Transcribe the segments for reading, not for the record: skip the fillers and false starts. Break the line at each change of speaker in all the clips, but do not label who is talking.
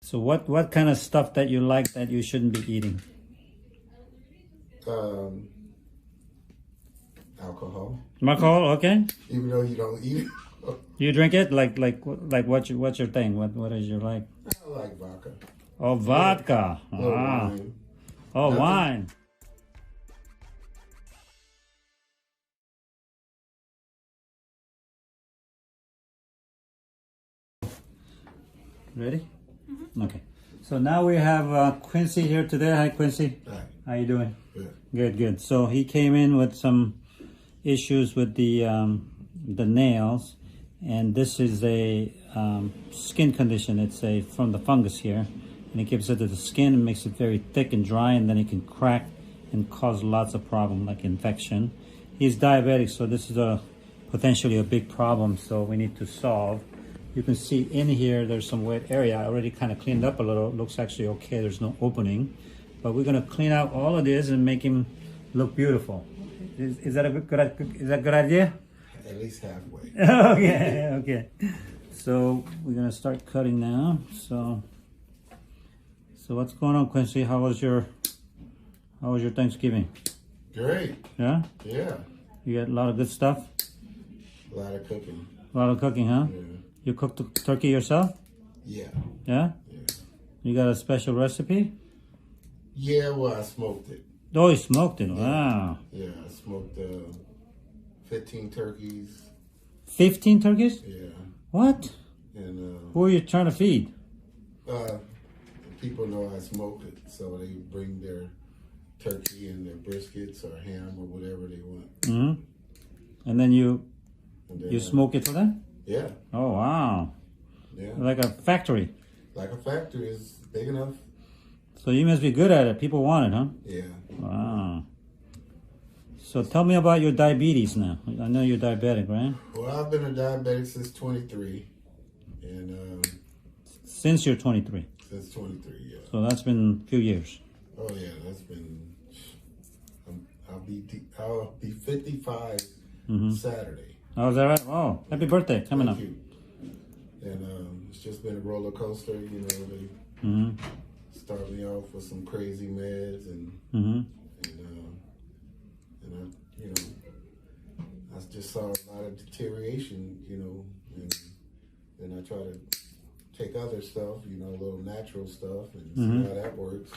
So what kind of stuff that you like that you shouldn't be eating?
Alcohol.
Alcohol, okay.
Even though you don't eat it.
You drink it? Like what's your thing? What is your like?
I like vodka.
Oh, vodka. Ah.
Wine.
Oh,
Nothing.
wine. Ready? Mm-hmm. Okay. So now we have Quincy here today. Hi, Quincy.
Hi.
How you doing?
Good.
Good, good. So he came in with some issues with the nails, and this is a skin condition. It's from the fungus here, and it gives it to the skin and makes it very thick and dry, and then it can crack and cause lots of problems like infection. He's diabetic, so this is potentially a big problem. So we need to solve. You can see in here there's some wet area. I already kind of cleaned up a little. It looks actually okay. There's no opening, but we're gonna clean out all of this and make him look beautiful. Is that a good idea?
At least halfway.
Okay, okay. So we're gonna start cutting now. So what's going on, Quincy? How was your Thanksgiving?
Great.
Yeah?
Yeah.
You got a lot of good stuff?
A lot of cooking.
A lot of cooking, huh?
Yeah.
You cooked the turkey yourself?
Yeah.
Yeah?
Yeah.
You got a special recipe?
Yeah, well, I smoked it.
Oh, you smoked it. Wow.
Yeah, I smoked 15 turkeys.
15 turkeys?
Yeah.
What?
And
Who are you trying to feed?
people know I smoke it, so they bring their turkey and their briskets or ham or whatever they want.
Mm-hmm. And then you smoke it for them?
Yeah.
Oh, wow.
Yeah.
Like a factory.
Like a factory is big enough.
So you must be good at it. People want it, huh?
Yeah.
Wow. So tell me about your diabetes now. I know you're diabetic, right?
Well, I've been a diabetic since 23. And
since you're 23?
Since 23, yeah.
So that's been a few years.
Oh, yeah. That's been... I'll be 55 Saturday.
Oh, is that right? Oh, happy birthday. Coming up.
Thank you. And it's just been a roller coaster, you know. They start me off with some crazy meds and I, you know, I just saw a lot of deterioration, you know, and then I try to take other stuff, you know, a little natural stuff and see how that works.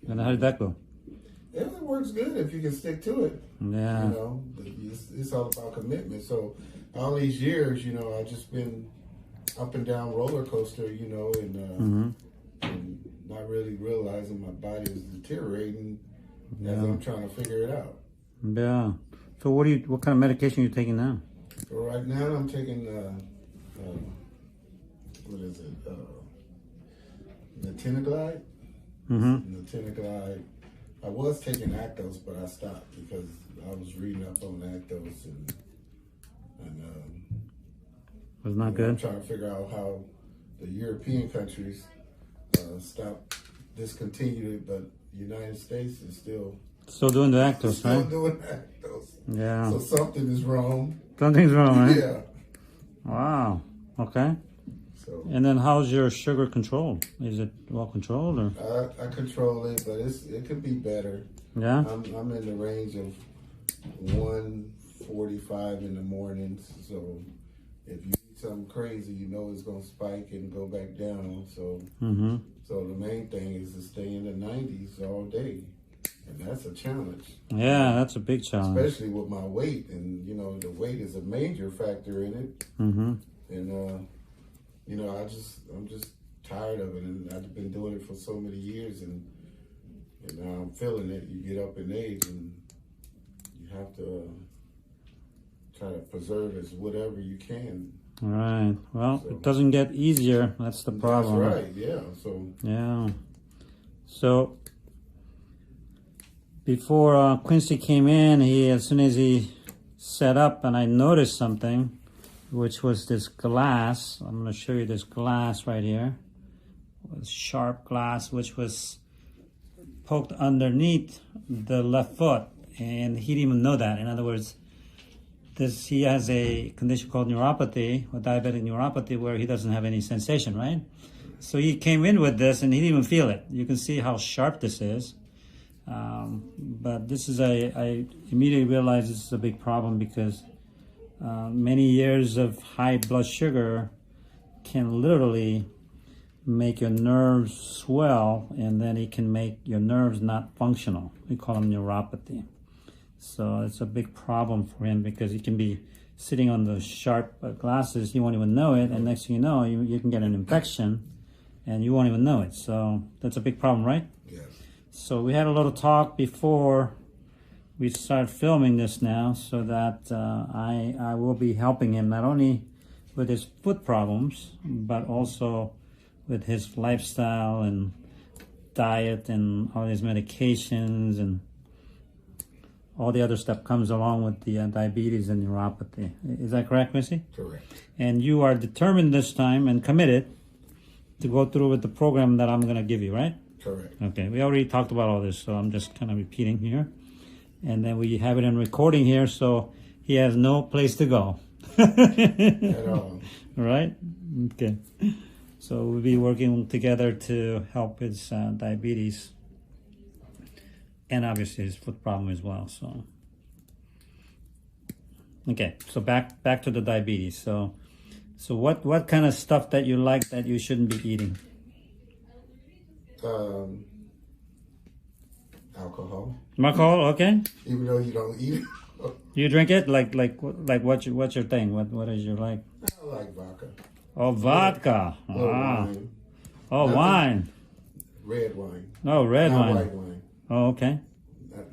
And how did that go?
It works good if you can stick to it.
Yeah.
You know, it's all about commitment. So all these years, you know, I've just been up and down roller coaster, you know, and not really realizing my body is deteriorating as I'm trying to figure it out.
Yeah. So what kind of medication are you taking now?
So right now I'm taking what is it? Natinaglide. Natinaglide. I was taking Actos, but I stopped because I was reading up on Actos and
was not good.
I'm trying to figure out how the European countries discontinued it, but the United States is still
doing the Actos,
still
right?
doing Actos.
Yeah.
So something is wrong.
Something's wrong, right?
Yeah.
Wow. Okay.
So.
And then how's your sugar control? Is it well controlled or?
I control it, but it could be better.
Yeah.
I'm in the range of 145 in the mornings, so if you eat something crazy, you know it's gonna spike and go back down. So, so the main thing is to stay in the 90s all day, and that's a challenge.
Yeah, that's a big challenge,
especially with my weight, and you know the weight is a major factor in it. And you know, I'm just tired of it, and I've been doing it for so many years, and now I'm feeling it. You get up in age, and you have to try to preserve as whatever you can.
All right. Well, it doesn't get easier. That's the problem.
That's right. Yeah. So.
Yeah. So before Quincy came in, as soon as he set up, and I noticed something, which was this glass. I'm going to show you this glass right here. This sharp glass, which was poked underneath the left foot, and he didn't even know that. In other words, he has a condition called neuropathy, or diabetic neuropathy, where he doesn't have any sensation, right? So he came in with this and he didn't even feel it. You can see how sharp this is. But this is I immediately realized this is a big problem because many years of high blood sugar can literally make your nerves swell, and then it can make your nerves not functional. We call them neuropathy. So it's a big problem for him because he can be sitting on the sharp glasses, you won't even know it, and next thing you know, you can get an infection and you won't even know it. So that's a big problem, right?
Yes.
So we had a little talk before we start filming this now, so that I will be helping him not only with his foot problems, but also with his lifestyle and diet and all his medications and all the other stuff comes along with the diabetes and neuropathy. Is that correct, Missy?
Correct.
And you are determined this time and committed to go through with the program that I'm going to give you, right?
Correct.
Okay, we already talked about all this, so I'm just kind of repeating here. And then we have it in recording here, so he has no place to go.
At all.
Right? Okay. So we'll be working together to help his diabetes and obviously his foot problem as well. So, okay. So back to the diabetes. So what kind of stuff that you like that you shouldn't be eating?
Alcohol.
Alcohol, okay.
Even though you don't eat it.
You drink it? Like what's your thing? What is your like?
I like vodka.
Oh, vodka.
Wine.
Oh,
Nothing.
Wine.
Red wine.
Oh, red
Not
wine.
white wine.
Oh, okay.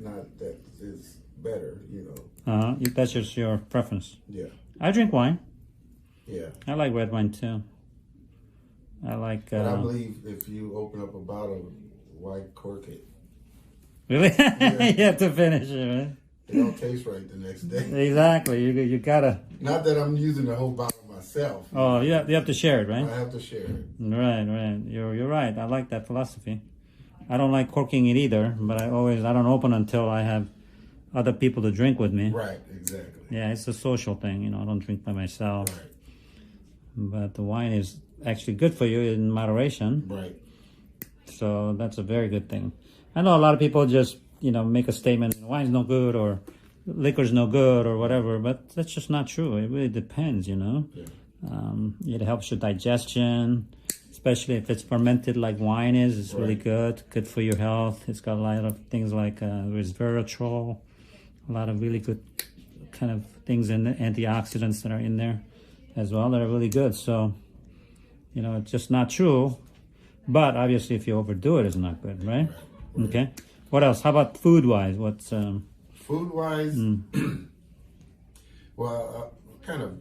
Not that is better, you know.
That's just your preference.
Yeah.
I drink wine.
Yeah.
I like red wine too. I like.
But I believe if you open up a bottle, why cork it?
Really?
Yeah.
You have to finish it, right?
It don't taste right the next day.
Exactly. You gotta.
Not that I'm using the whole bottle myself.
Oh, you have to share it, right?
I have to share it.
Right. You're right. I like that philosophy. I don't like corking it either, but I don't open until I have other people to drink with me.
Right, exactly.
Yeah, it's a social thing, you know. I don't drink by myself.
Right.
But the wine is actually good for you in moderation.
Right.
So that's a very good thing. I know a lot of people just, make a statement, wine's no good or liquor's no good or whatever, but that's just not true. It really depends,
Yeah.
It helps your digestion, especially if it's fermented like wine is. It's really good for your health. It's got a lot of things like resveratrol, a lot of really good kind of things in the antioxidants that are in there as well that are really good. So, it's just not true. But obviously, if you overdo it, it's not good, right? Okay. What else? How about food-wise? What's
food-wise? Well, kind of,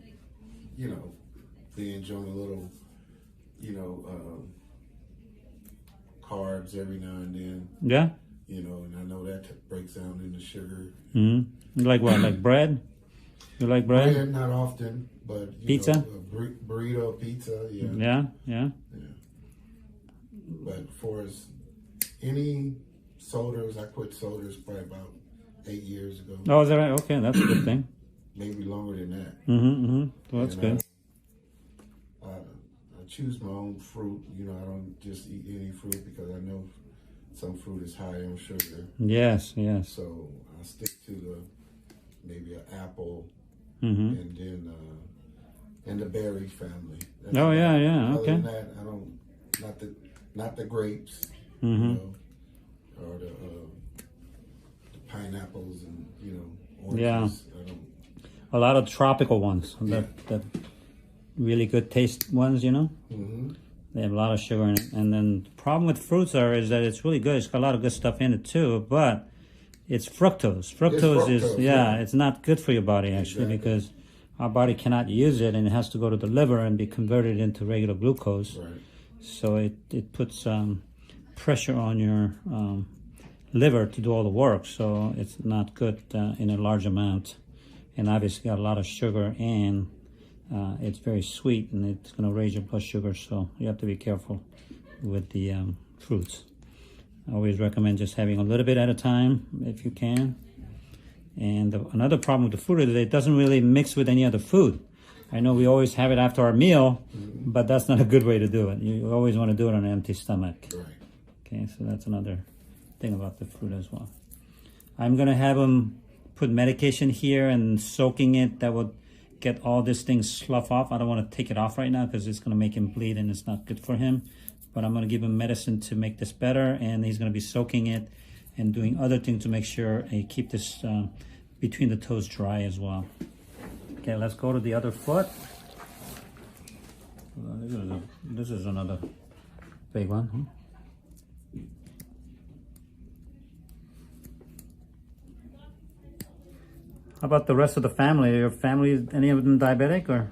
be enjoying a little, carbs every now and then.
Yeah.
And I know that breaks down into sugar.
You like what? Like bread? You like bread?
Bread, not often, but
Pizza?
Burrito, pizza, yeah.
Yeah.
But for as any sodas, I quit sodas probably about 8 years ago.
Oh, is that right? Okay, that's a good thing.
Maybe longer than that.
Well, that's good.
I choose my own fruit. I don't just eat any fruit because I know some fruit is high on sugar.
Yes.
So I stick to maybe an apple,
Mm-hmm.
and then and the berry family. That's
Oh, yeah,
Other
okay.
than that, I don't not the grapes,
Mm-hmm.
or the pineapples and oranges.
Yeah.
I don't.
A lot of tropical ones, that really good taste ones,
Mm-hmm.
They have a lot of sugar in it. And then the problem with fruits is that it's really good. It's got a lot of good stuff in it too, but it's fructose. Fructose is, it's not good for your body actually, because our body cannot use it and it has to go to the liver and be converted into regular glucose.
Right.
So it puts pressure on your liver to do all the work. So it's not good in a large amount. And obviously got a lot of sugar, and it's very sweet, and it's going to raise your blood sugar. So you have to be careful with the fruits. I always recommend just having a little bit at a time if you can. And another problem with the fruit is that it doesn't really mix with any other food. I know we always have it after our meal, but that's not a good way to do it. You always want to do it on an empty stomach.
Right.
Okay, so that's another thing about the fruit as well. I'm gonna have him put medication here and soaking it. That will get all this thing slough off. I don't want to take it off right now because it's gonna make him bleed and it's not good for him. But I'm gonna give him medicine to make this better, and he's gonna be soaking it and doing other things to make sure he keep this between the toes dry as well. Okay, let's go to the other foot. This is another big one. Huh? How about the rest of the family? Your family, any of them diabetic or?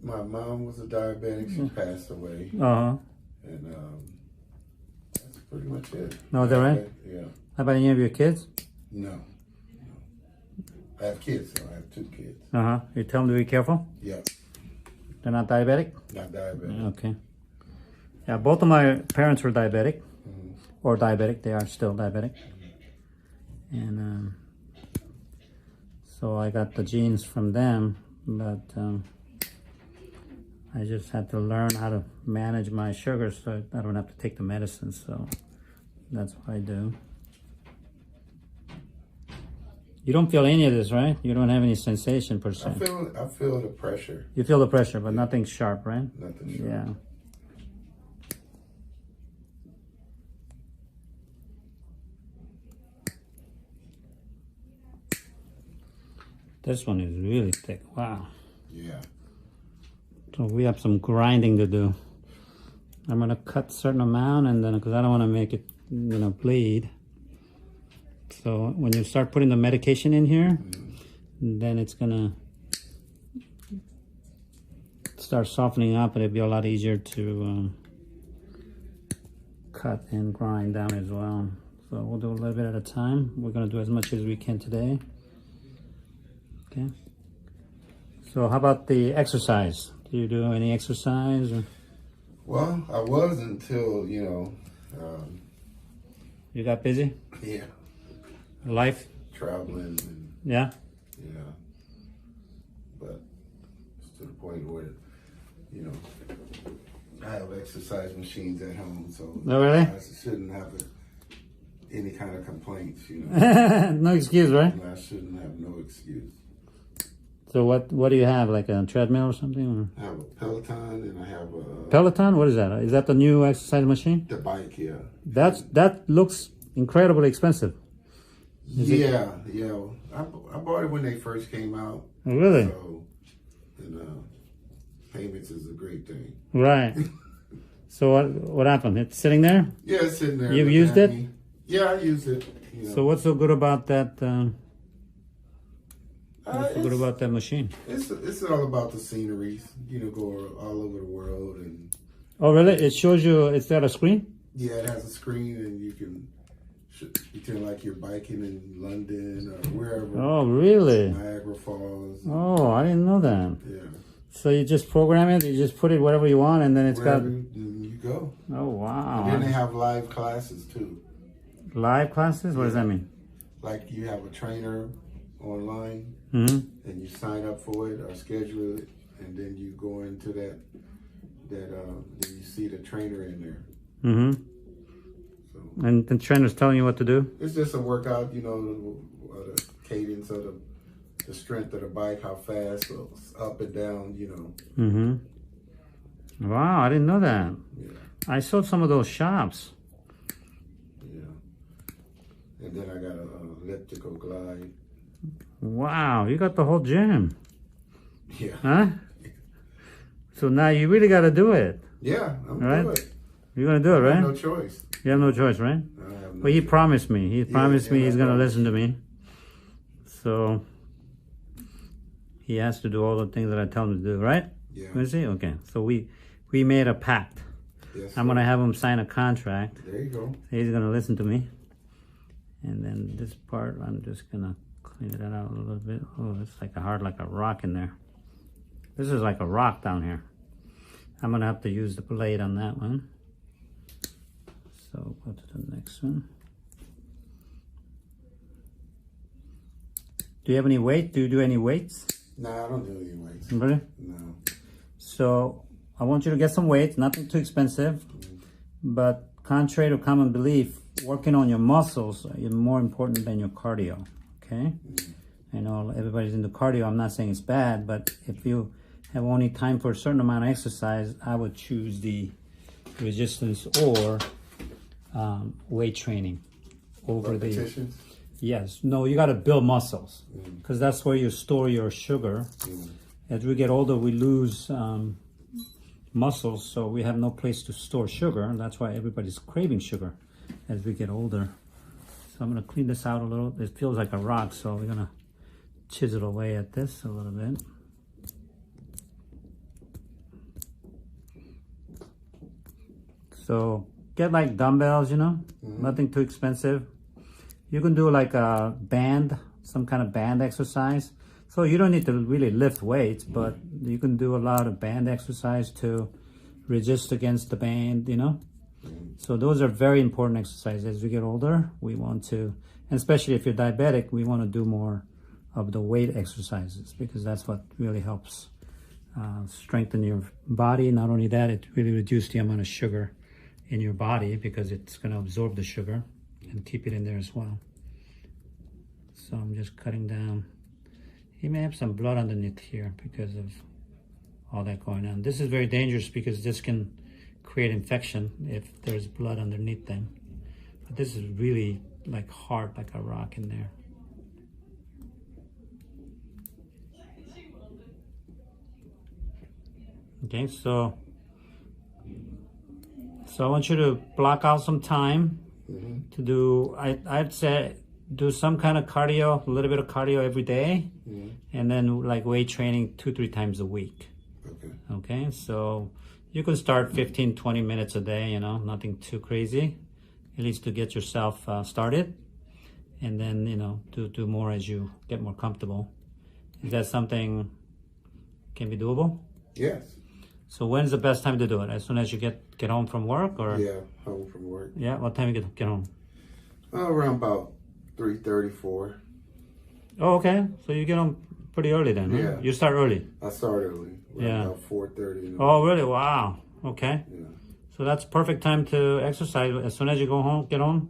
My mom was a diabetic. She passed away.
Uh-huh.
And that's pretty much it.
No, is that right?
Yeah.
How about any of your kids?
No. I have kids, so I have 2 kids.
Uh-huh. You tell them to be careful?
Yeah.
They're not diabetic?
Not diabetic.
Okay. Yeah, both of my parents were diabetic.
Mm-hmm.
Or diabetic. They are still diabetic. And so I got the genes from them, but I just had to learn how to manage my sugar so I don't have to take the medicine. So that's what I do. You don't feel any of this, right? You don't have any sensation per se.
I feel the pressure.
You feel the pressure, but nothing sharp, right?
Nothing sharp.
Yeah. This one is really thick. Wow.
Yeah.
So we have some grinding to do. I'm gonna cut a certain amount, and then because I don't want to make it, bleed. So when you start putting the medication in here, then it's gonna start softening up, and it'll be a lot easier to cut and grind down as well. So we'll do a little bit at a time. We're gonna do as much as we can today. Okay. So how about the exercise? Do you do any exercise? Or?
Well, I was until,
You got busy?
yeah,
Life?
traveling and
Yeah?
yeah. But it's to the point where, I have exercise machines at home, so
Oh, really?
I shouldn't have any kind of complaints,
No excuse, right?
And I shouldn't have no excuse.
So what do you have, like a treadmill or something? Or?
I have a Peloton and I have a
Peloton? What is that? Is that the new exercise machine?
the bike, yeah.
That looks incredibly expensive.
Yeah. I bought it when they first came out.
Oh, really?
So, and payments is a great thing.
Right. So what happened? It's sitting there?
Yeah, it's sitting there.
You've
looking
used
at
it?
me. Yeah, I use it.
So what's so good about that? What's so good
It's-
about that machine?
It's all about the sceneries. Go all over the world, and
Oh, really? It shows you. It's got a screen.
yeah, it has a screen, and you can pretend like you're biking in London or wherever.
Oh, really?
Niagara Falls.
Oh, I didn't know that.
Yeah.
So you just program it. You just put it whatever you want, and then it's
Wherever you go.
got. Oh, wow.
And then they have live classes too.
Live classes? What does that mean?
Like you have a trainer online,
Mm-hmm.
and you sign up for it or schedule it, and then you go into that then you see the trainer in there.
Mm-hmm.
So
And the trainer's telling you what to do?
it's just a workout, the cadence of the strength of the bike, how fast, up and down,
Mm-hmm. Wow, I didn't know that.
Yeah,
I saw some of those shops.
yeah. And then I got a elliptical glide.
Wow, you got the whole gym.
Yeah.
Huh? So now you really got to do it.
Yeah, I'm
Right?
good.
You're going to do it,
I have
right?
no choice.
You have no choice, right?
I have no
Well, he
choice.
promised me. He promised me
yeah,
he's
I
going to
know.
listen to me. So he has to do all the things that I tell him to do, right?
Yeah.
Is he? Okay. So we made a pact.
Yes,
I'm going to have him sign a contract.
There you go.
He's going to listen to me. And then this part, I'm just going to clean it out a little bit. Oh, it's like a rock in there. This is like a rock down here. I'm going to have to use the blade on that one. So go to the next one. Do you have any weight? Do you do any weights?
Nah, I don't do any weights.
Really?
No.
So I want you to get some weights, nothing too expensive. But contrary to common belief, working on your muscles is more important than your cardio, okay? I know everybody's into cardio. I'm not saying it's bad, but if you have only time for a certain amount of exercise, I would choose the resistance or weight training over
Repetitions?
Yes. No, you got to build muscles because that's where you store your sugar. As we get older, we lose muscles, so we have no place to store sugar, and that's why everybody's craving sugar as we get older. So I'm going to clean this out a little. It feels like a rock, so we're going to chisel away at this a little bit. So get like dumbbells, you know, nothing too expensive. You can do like a band, some kind of band exercise. So you don't need to really lift weights, but you can do a lot of band exercise to resist against the band, you know. So those are very important exercises. As we get older, we want to, and especially if you're diabetic, we want to do more of the weight exercises because that's what really helps strengthen your body. Not only that, it really reduces the amount of sugar in your body because it's going to absorb the sugar and keep it in there as well. So I'm just cutting down. He may have some blood underneath here because of all that going on. This is very dangerous because this can create infection if there's blood underneath them. But this is really like hard, like a rock in there. Okay, so I want you to block out some time to do, I'd say, do some kind of cardio, a little bit of cardio every day, and then like weight training 2-3 times a week. Okay, so you can start 15-20 minutes a day, you know, nothing too crazy, at least to get yourself started, and then, you know, do more as you get more comfortable. Is that something can be doable?
Yes.
So when's the best time to do it? As soon as you get home from work, or?
Yeah, home from work.
Yeah, what time you get home?
Around about 3:30, 4.
Oh, okay. So you get home pretty early then, huh?
Yeah.
You start early.
I start early.
Yeah.
About 4:30.
Oh, really? Wow. Okay.
Yeah.
So that's perfect time to exercise. As soon as you get home,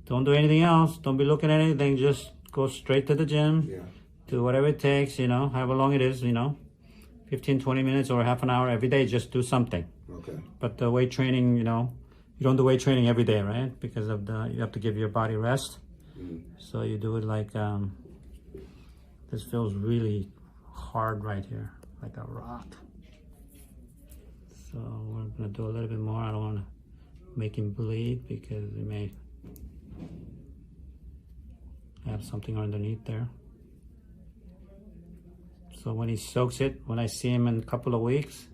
don't do anything else. Don't be looking at anything. Just go straight to the gym.
Yeah.
Do whatever it takes, you know, however long it is, you know, 15-20 minutes or half an hour every day. Just do something.
Okay.
But the weight training, you know, you don't do weight training every day, right? Because of you have to give your body rest. So you do it like, this feels really hard right here, like a rock. So we're gonna do a little bit more. I don't wanna make him bleed because he may have something underneath there. So when he soaks it, when I see him in a couple of weeks,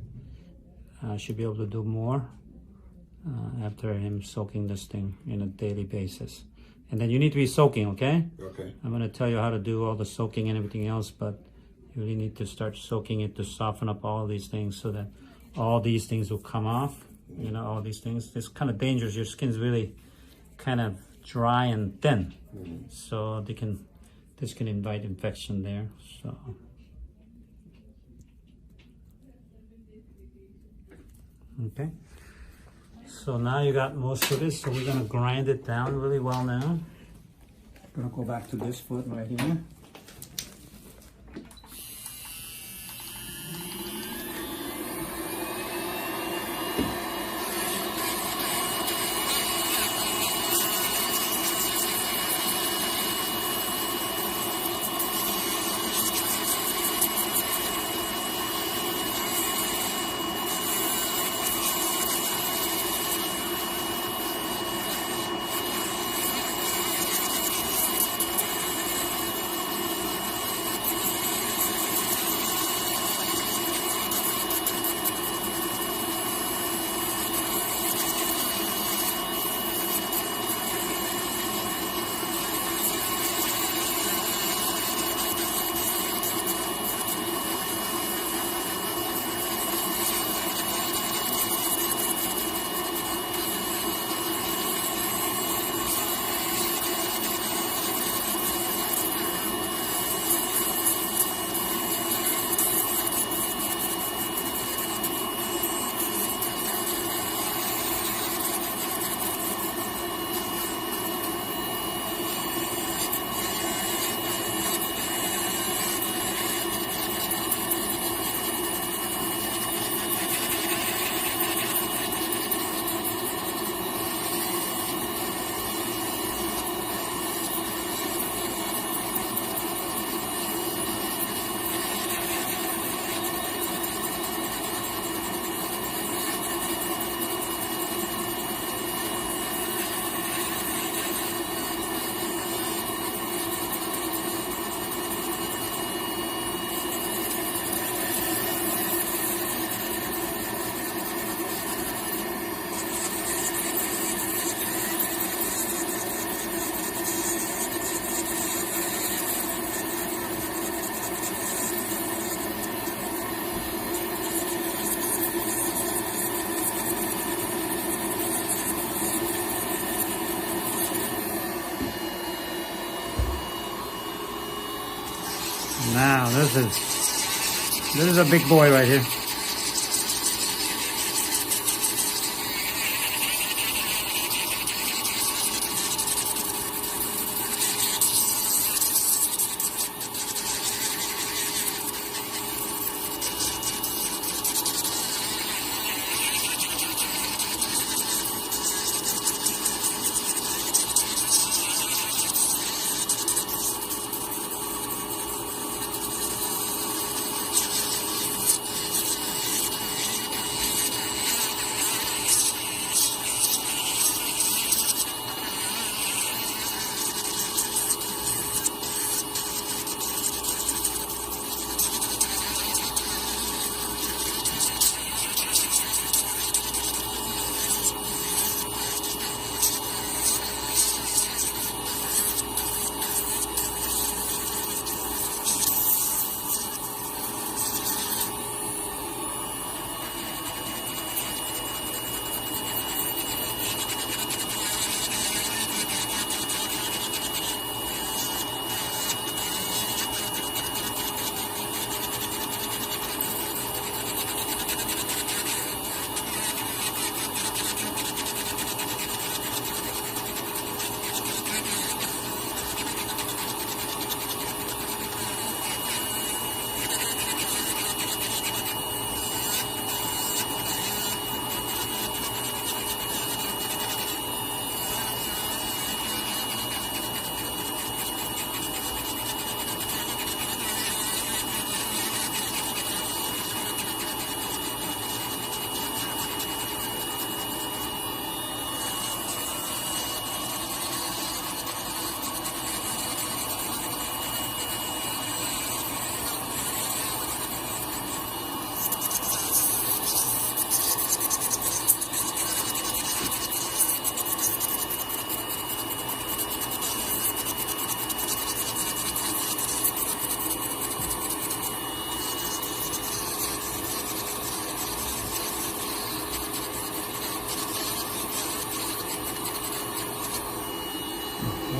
I should be able to do more after him soaking this thing in a daily basis. And then you need to be soaking, okay?
Okay.
I'm gonna tell you how to do all the soaking and everything else, but you really need to start soaking it to soften up all these things so that all these things will come off. You know, all these things. It's kind of dangerous. Your skin's really kind of dry and thin. So this can invite infection there, so. Okay. So now you got most of this, so we're gonna grind it down really well now. Gonna go back to this foot right here. Now this is a big boy right here.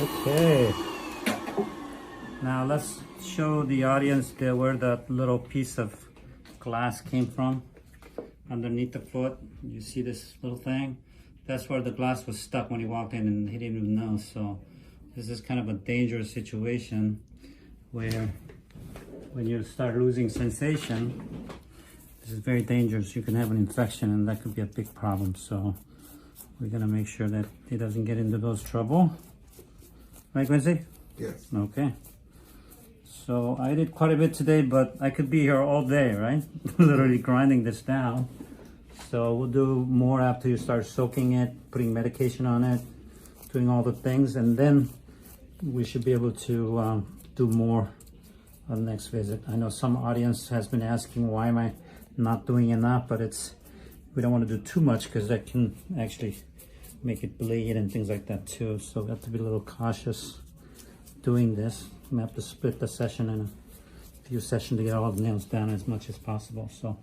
Okay, now let's show the audience where that little piece of glass came from underneath the foot. You see this little thing? That's where the glass was stuck when he walked in and he didn't even know. So this is kind of a dangerous situation where when you start losing sensation, this is very dangerous. You can have an infection and that could be a big problem. So we're gonna make sure that he doesn't get into those trouble. Right, Quincy?
Yes.
Okay. So I did quite a bit today, but I could be here all day, right? Literally grinding this down. So we'll do more after you start soaking it, putting medication on it, doing all the things, and then we should be able to do more on the next visit. I know some audience has been asking why am I not doing enough, but we don't want to do too much because that can actually make it bleed and things like that too. So we have to be a little cautious doing this. We have to split the session in a few sessions to get all the nails down as much as possible. So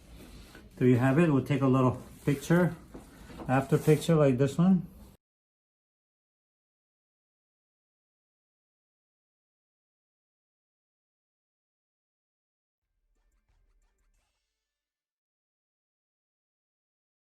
there you have it. We'll take a little picture, after picture like this one.